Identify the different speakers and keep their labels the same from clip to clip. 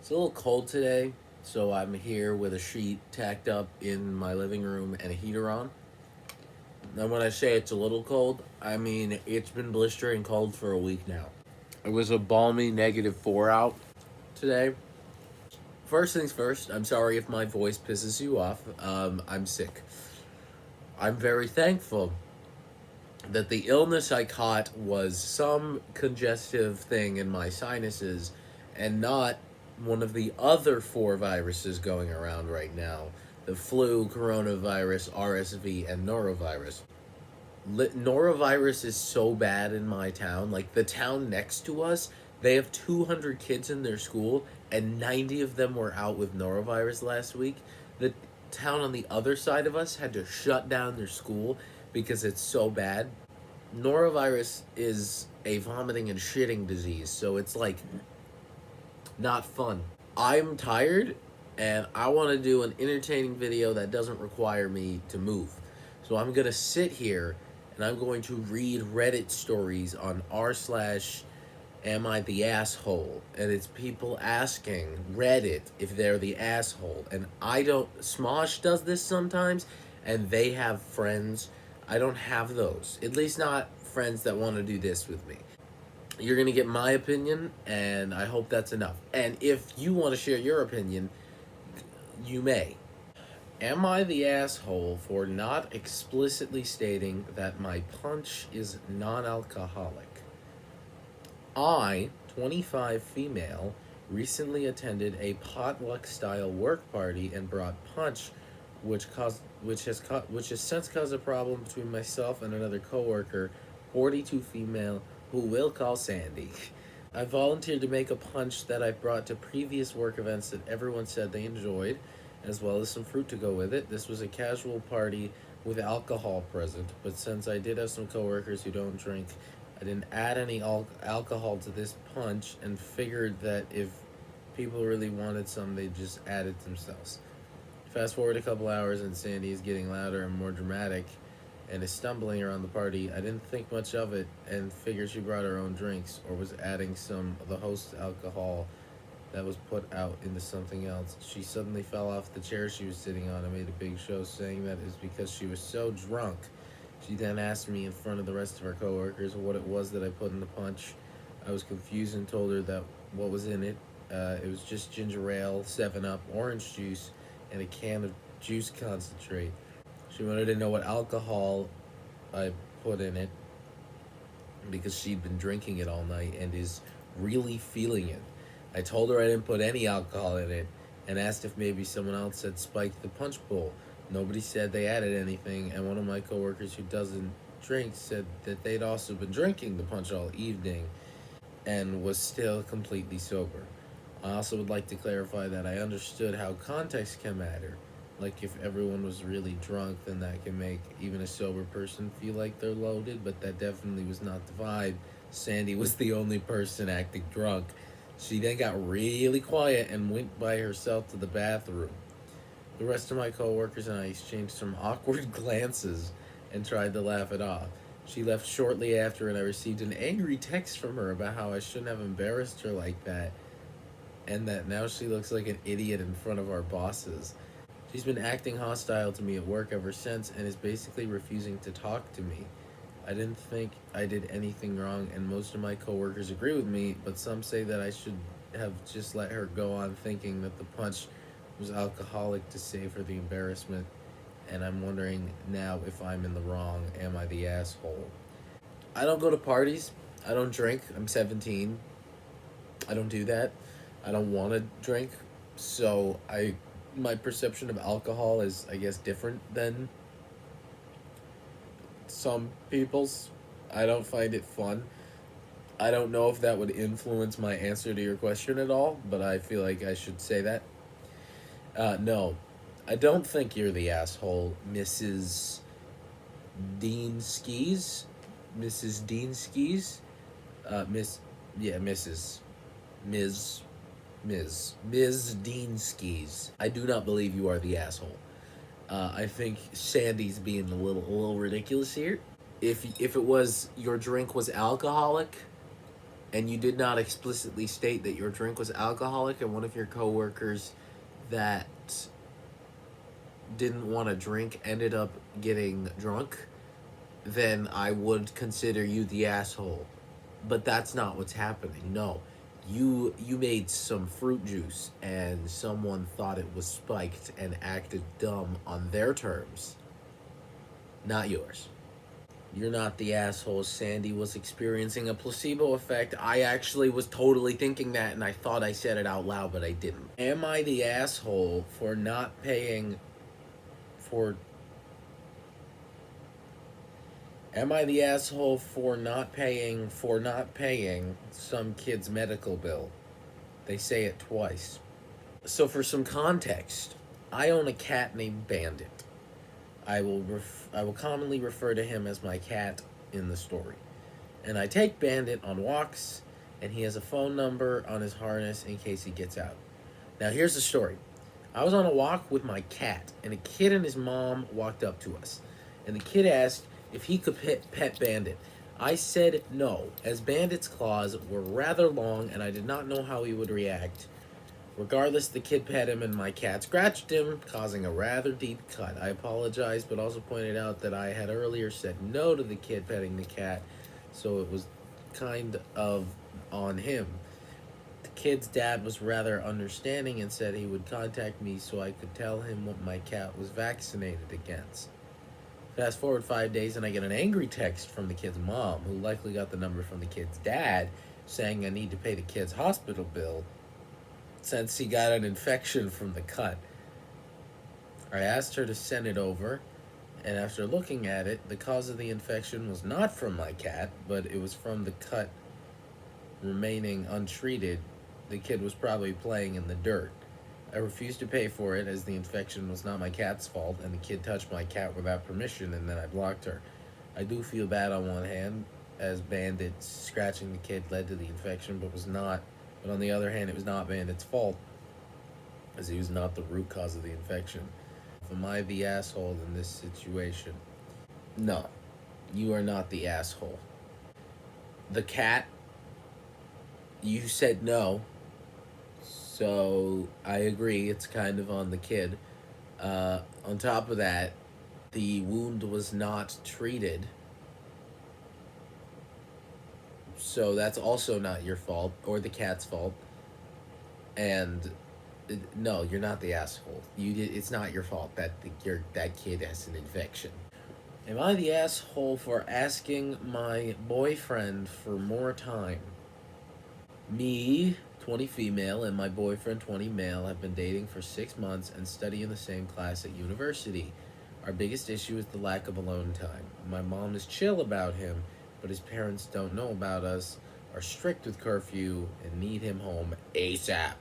Speaker 1: It's a little cold today, so I'm here with a sheet tacked up in my living room and a heater on. And when I say it's a little cold, I mean it's been blistering cold for a week now. It was a balmy -4 out today. First things first, I'm sorry if my voice pisses you off. I'm sick. I'm very thankful that the illness I caught was some congestive thing in my sinuses and not one of the other four viruses going around right now: the flu, coronavirus, RSV, and norovirus. Norovirus is so bad in my town. Like, the town next to us, they have 200 kids in their school, and 90 of them were out with norovirus last week. The town on the other side of us had to shut down their school because it's so bad. Norovirus is a vomiting and shitting disease, so it's like not fun. I'm tired and I want to do an entertaining video that doesn't require me to move. So I'm going to sit here and I'm going to read Reddit stories on r slash am I the asshole? And it's people asking Reddit if they're the asshole. And I don't, Smosh does this sometimes, and they have friends. I don't have those. At least not friends that want to do this with me. You're going to get my opinion, and I hope that's enough. And if you want to share your opinion, you may. Am I the asshole for not explicitly stating that my punch is non-alcoholic? I, 25 female, recently attended a potluck-style work party and brought punch, which has since caused a problem between myself and another coworker, 42 female, who we'll call Sandy. I volunteered to make a punch that I brought to previous work events that everyone said they enjoyed, as well as some fruit to go with it. This was a casual party with alcohol present, but since I did have some coworkers who don't drink, I didn't add any alcohol to this punch and figured that if people really wanted some, they'd just add it themselves. Fast forward a couple hours and Sandy is getting louder and more dramatic and is stumbling around the party. I didn't think much of it and figured she brought her own drinks or was adding some of the host's alcohol that was put out into something else. She suddenly fell off the chair she was sitting on and made a big show, saying that it was because she was so drunk. She then asked me in front of the rest of our coworkers what it was that I put in the punch. I was confused and told her that what was in it. It was just ginger ale, 7-Up, orange juice, and a can of juice concentrate. She wanted to know what alcohol I put in it because she'd been drinking it all night and is really feeling it. I told her I didn't put any alcohol in it and asked if maybe someone else had spiked the punch bowl. Nobody said they added anything, and one of my coworkers who doesn't drink said that they'd also been drinking the punch all evening and was still completely sober. I also would like to clarify that I understood how context can matter. Like, if everyone was really drunk, then that can make even a sober person feel like they're loaded, but that definitely was not the vibe. Sandy was the only person acting drunk. She then got really quiet and went by herself to the bathroom. The rest of my coworkers and I exchanged some awkward glances and tried to laugh it off. She left shortly after, and I received an angry text from her about how I shouldn't have embarrassed her like that, and that now she looks like an idiot in front of our bosses. She's been acting hostile to me at work ever since and is basically refusing to talk to me. I didn't think I did anything wrong, and most of my coworkers agree with me, but some say that I should have just let her go on thinking that the punch was alcoholic to save her the embarrassment, and I'm wondering now if I'm in the wrong. Am I the asshole? I don't go to parties. I don't drink. I'm 17. I don't do that. I don't want to drink. So my perception of alcohol is, I guess, different than some people's. I don't find it fun. I don't know if that would influence my answer to your question at all, but I feel like I should say that. No, I don't think you're the asshole, Mrs. Dean Skis. Mrs. Dean Skis. Mrs. Ms. Dean Skis. I do not believe you are the asshole. I think Sandy's being a little ridiculous here. If it was your drink was alcoholic, and you did not explicitly state that your drink was alcoholic, and one of your coworkers that didn't want to drink ended up getting drunk, then I would consider you the asshole. But that's not what's happening. No. You made some fruit juice and someone thought it was spiked and acted dumb on their terms, not yours. You're not the asshole. Sandy was experiencing a placebo effect. I actually was totally thinking that and I thought I said it out loud, but I didn't. Am I the asshole for not paying for Am I the asshole for not paying some kid's medical bill? They say it twice. So for some context, I own a cat named Bandit. I will commonly refer to him as my cat in the story. And I take Bandit on walks, and he has a phone number on his harness in case he gets out. Now here's the story. I was on a walk with my cat, and a kid and his mom walked up to us. And the kid asked if he could pet Bandit. I said no, as Bandit's claws were rather long and I did not know how he would react. Regardless, the kid pet him and my cat scratched him, causing a rather deep cut. I apologized, but also pointed out that I had earlier said no to the kid petting the cat, so it was kind of on him. The kid's dad was rather understanding and said he would contact me so I could tell him what my cat was vaccinated against. Fast forward 5 days and I get an angry text from the kid's mom, who likely got the number from the kid's dad, saying I need to pay the kid's hospital bill since he got an infection from the cut. I asked her to send it over, and after looking at it, the cause of the infection was not from my cat, but it was from the cut remaining untreated. The kid was probably playing in the dirt. I refused to pay for it as the infection was not my cat's fault and the kid touched my cat without permission, and then I blocked her. I do feel bad on one hand, as Bandit scratching the kid led to the infection, but on the other hand, it was not Bandit's fault, as he was not the root cause of the infection. Am I the asshole in this situation? No, you are not the asshole. The cat, you said no, so I agree, it's kind of on the kid. On top of that, the wound was not treated, so that's also not your fault or the cat's fault. And no, you're not the asshole. It's not your fault that that kid has an infection. Am I the asshole for asking my boyfriend for more time? Me, 20 female, and my boyfriend, 20 male, have been dating for 6 months and study in the same class at university. Our biggest issue is the lack of alone time. My mom is chill about him, but his parents don't know about us, are strict with curfew, and need him home ASAP.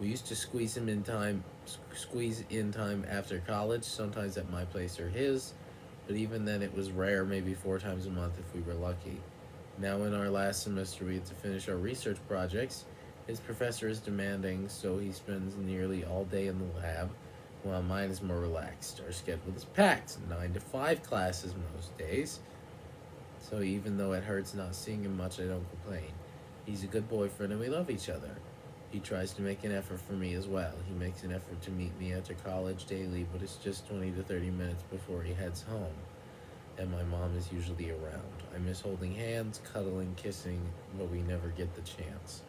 Speaker 1: We used to squeeze in time after college, sometimes at my place or his, but even then it was rare, maybe 4 times a month if we were lucky. Now in our last semester we had to finish our research projects. His professor is demanding, so he spends nearly all day in the lab, while mine is more relaxed. Our schedule is packed, 9 to 5 classes most days. So even though it hurts not seeing him much, I don't complain. He's a good boyfriend and we love each other. He tries to make an effort for me as well. He makes an effort to meet me after college daily, but it's just 20 to 30 minutes before he heads home. And my mom is usually around. I miss holding hands, cuddling, kissing, but we never get the chance.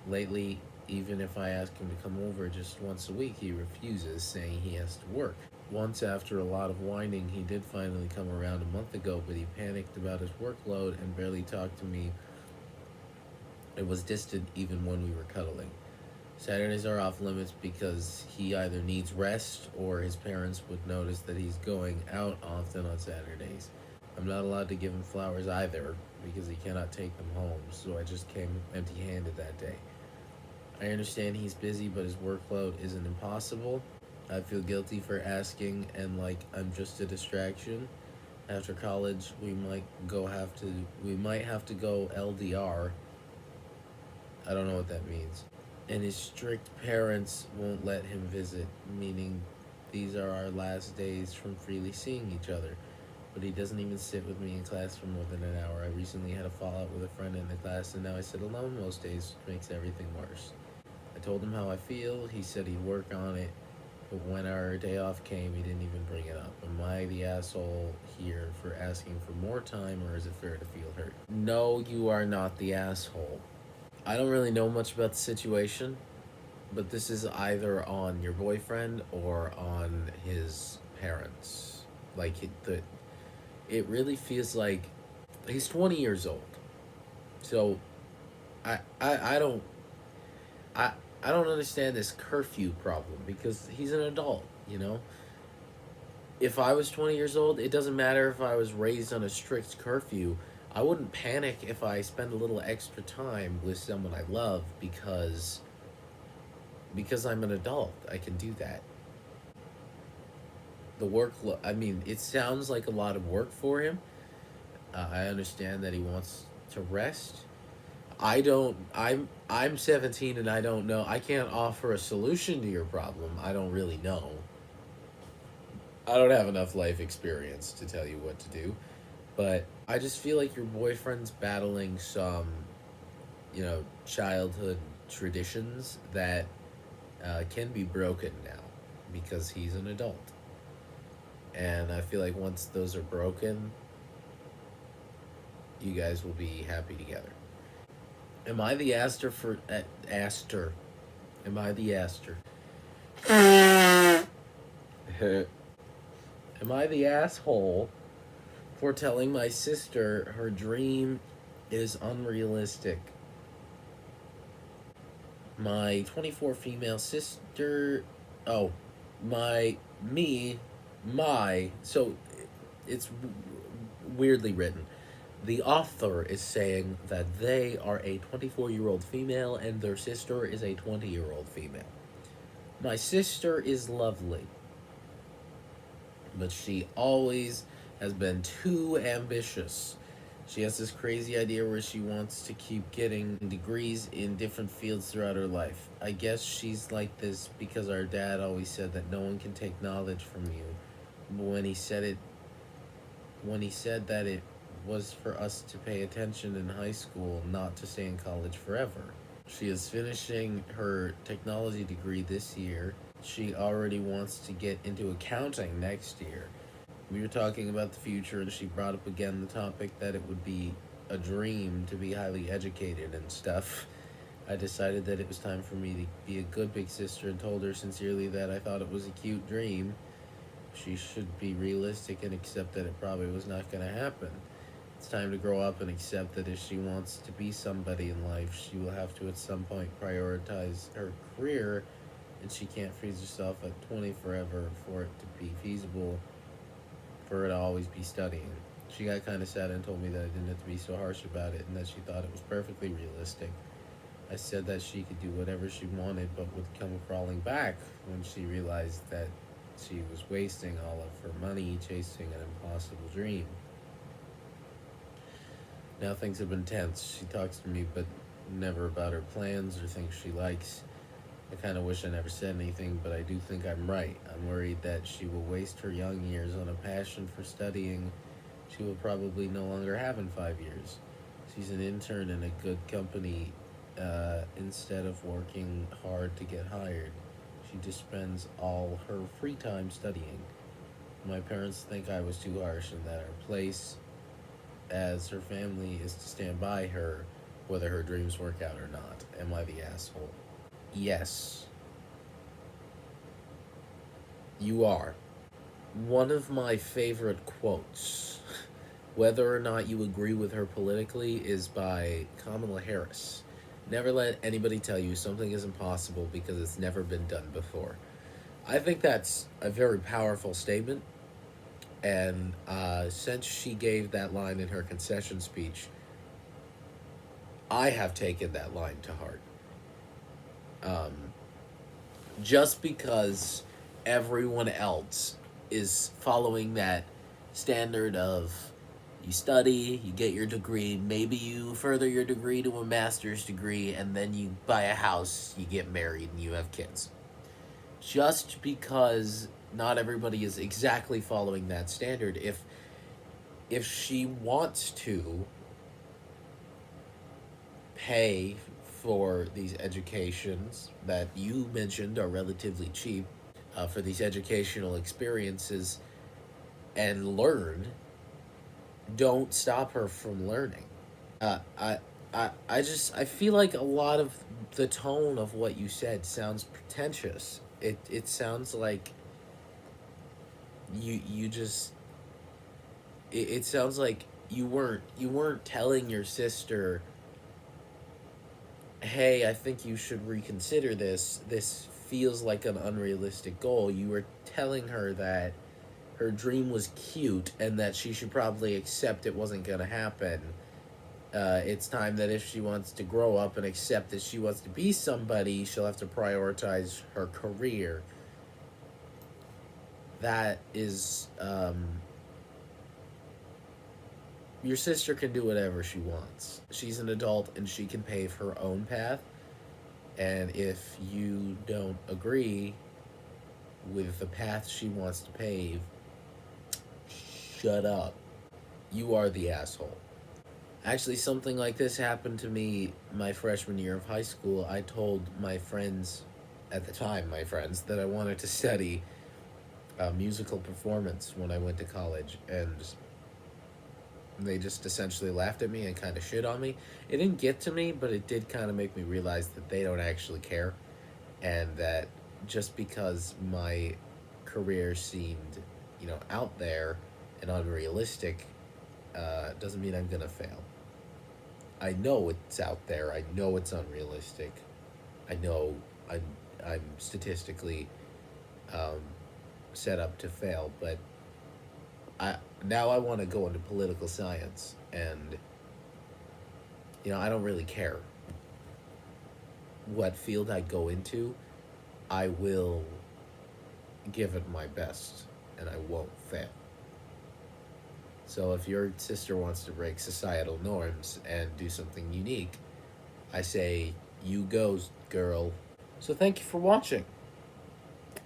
Speaker 1: Lately, even if I ask him to come over just once a week, he refuses, saying he has to work. Once, after a lot of whining, he did finally come around a month ago, but he panicked about his workload and barely talked to me. It was distant even when we were cuddling. Saturdays are off limits because he either needs rest or his parents would notice that he's going out often on Saturdays. I'm not allowed to give him flowers either because he cannot take them home, so I just came empty-handed that day. I understand he's busy, but his workload isn't impossible. I feel guilty for asking and like I'm just a distraction. After college, we might have to go LDR. I don't know what that means. And his strict parents won't let him visit, meaning these are our last days from freely seeing each other. but he doesn't even sit with me in class for more than an hour. I recently had a fallout with a friend in the class, and now I sit alone most days, which makes everything worse. I told him how I feel. He said he'd work on it, but when our day off came, he didn't even bring it up. Am I the asshole here for asking for more time, or is it fair to feel hurt? No, you are not the asshole. I don't really know much about the situation, but this is either on your boyfriend or on his parents. Like it really feels like he's 20 years old. So I don't I I don't understand this curfew problem because he's an adult, you know? If I was 20 years old, it doesn't matter if I was raised on a strict curfew. I wouldn't panic if I spend a little extra time with someone I love because I'm an adult. I can do that. I mean, it sounds like a lot of work for him. I understand that he wants to rest. I'm 17 and I don't know. I can't offer a solution to your problem. I don't really know. I don't have enough life experience to tell you what to do. But I just feel like your boyfriend's battling some, childhood traditions that can be broken now because he's an adult. And I feel like once those are broken, you guys will be happy together. Am I the Aster for Aster? Am I the Aster? Am I the asshole for telling my sister her dream is unrealistic? My 24 female sister. Oh, so it's weirdly written. The author is saying that they are a 24-year-old female and their sister is a 20-year-old female. My sister is lovely, but she always has been too ambitious. She has this crazy idea where she wants to keep getting degrees in different fields throughout her life. I guess she's like this because our dad always said that no one can take knowledge from you. But when he said that it was for us to pay attention in high school, not to stay in college forever. She is finishing her technology degree this year. She already wants to get into accounting next year. We were talking about the future, and she brought up again the topic that it would be a dream to be highly educated and stuff. I decided that it was time for me to be a good big sister and told her sincerely that I thought it was a cute dream. She should be realistic and accept that it probably was not going to happen. It's time to grow up and accept that if she wants to be somebody in life, she will have to at some point prioritize her career, and she can't freeze herself at 20 forever for it to be feasible for her to always be studying. She got kind of sad and told me that I didn't have to be so harsh about it and that she thought it was perfectly realistic. I said that she could do whatever she wanted but would come crawling back when she realized that she was wasting all of her money chasing an impossible dream. Now things have been tense. She talks to me but never about her plans or things she likes. I kind of wish I never said anything, but I do think I'm right. I'm worried that she will waste her young years on a passion for studying she will probably no longer have in 5 years. She's an intern in a good company instead of working hard to get hired. She just spends all her free time studying. My parents think I was too harsh and that our place as her family is to stand by her whether her dreams work out or not. Am I the asshole? Yes. You are. One of my favorite quotes, whether or not you agree with her politically, is by Kamala Harris. Never let anybody tell you something is impossible because it's never been done before. I think that's a very powerful statement. And since she gave that line in her concession speech, I have taken that line to heart. Just because everyone else is following that standard of you study, you get your degree, maybe you further your degree to a master's degree, and then you buy a house, you get married, and you have kids. Just because not everybody is exactly following that standard, if she wants to pay for these educations that you mentioned are relatively cheap, for these educational experiences and learn, don't stop her from learning. I feel like a lot of the tone of what you said sounds pretentious. It sounds like you just it sounds like you weren't telling your sister, hey, I think you should reconsider this. This feels like an unrealistic goal. You were telling her that her dream was cute and that she should probably accept it wasn't going to happen. It's time that if she wants to grow up and accept that she wants to be somebody, she'll have to prioritize her career. That is, your sister can do whatever she wants. She's an adult and she can pave her own path. And if you don't agree with the path she wants to pave, shut up. You are the asshole. Actually, something like this happened to me my freshman year of high school. I told my friends, at the time, that I wanted to study musical performance when I went to college, and they just essentially laughed at me and kind of shit on me. It didn't get to me, but it did kind of make me realize that they don't actually care, and that just because my career seemed, out there and unrealistic, doesn't mean I'm gonna fail. I know it's out there. I know it's unrealistic. I know I'm I'm statistically um, set up to fail, but I want to go into political science, and I don't really care what field I go into. I will give it my best, and I won't fail. So if your sister wants to break societal norms and do something unique, I say, you go, girl. So thank you for watching.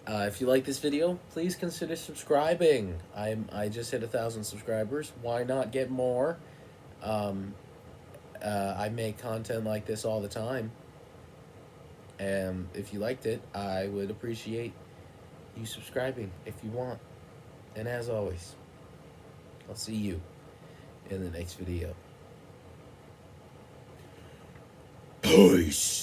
Speaker 1: If you like this video, please consider subscribing. I just hit 1,000 subscribers. Why not get more? Um, I make content like this all the time. And if you liked it, I would appreciate you subscribing if you want. And as always, I'll see you in the next video. Peace.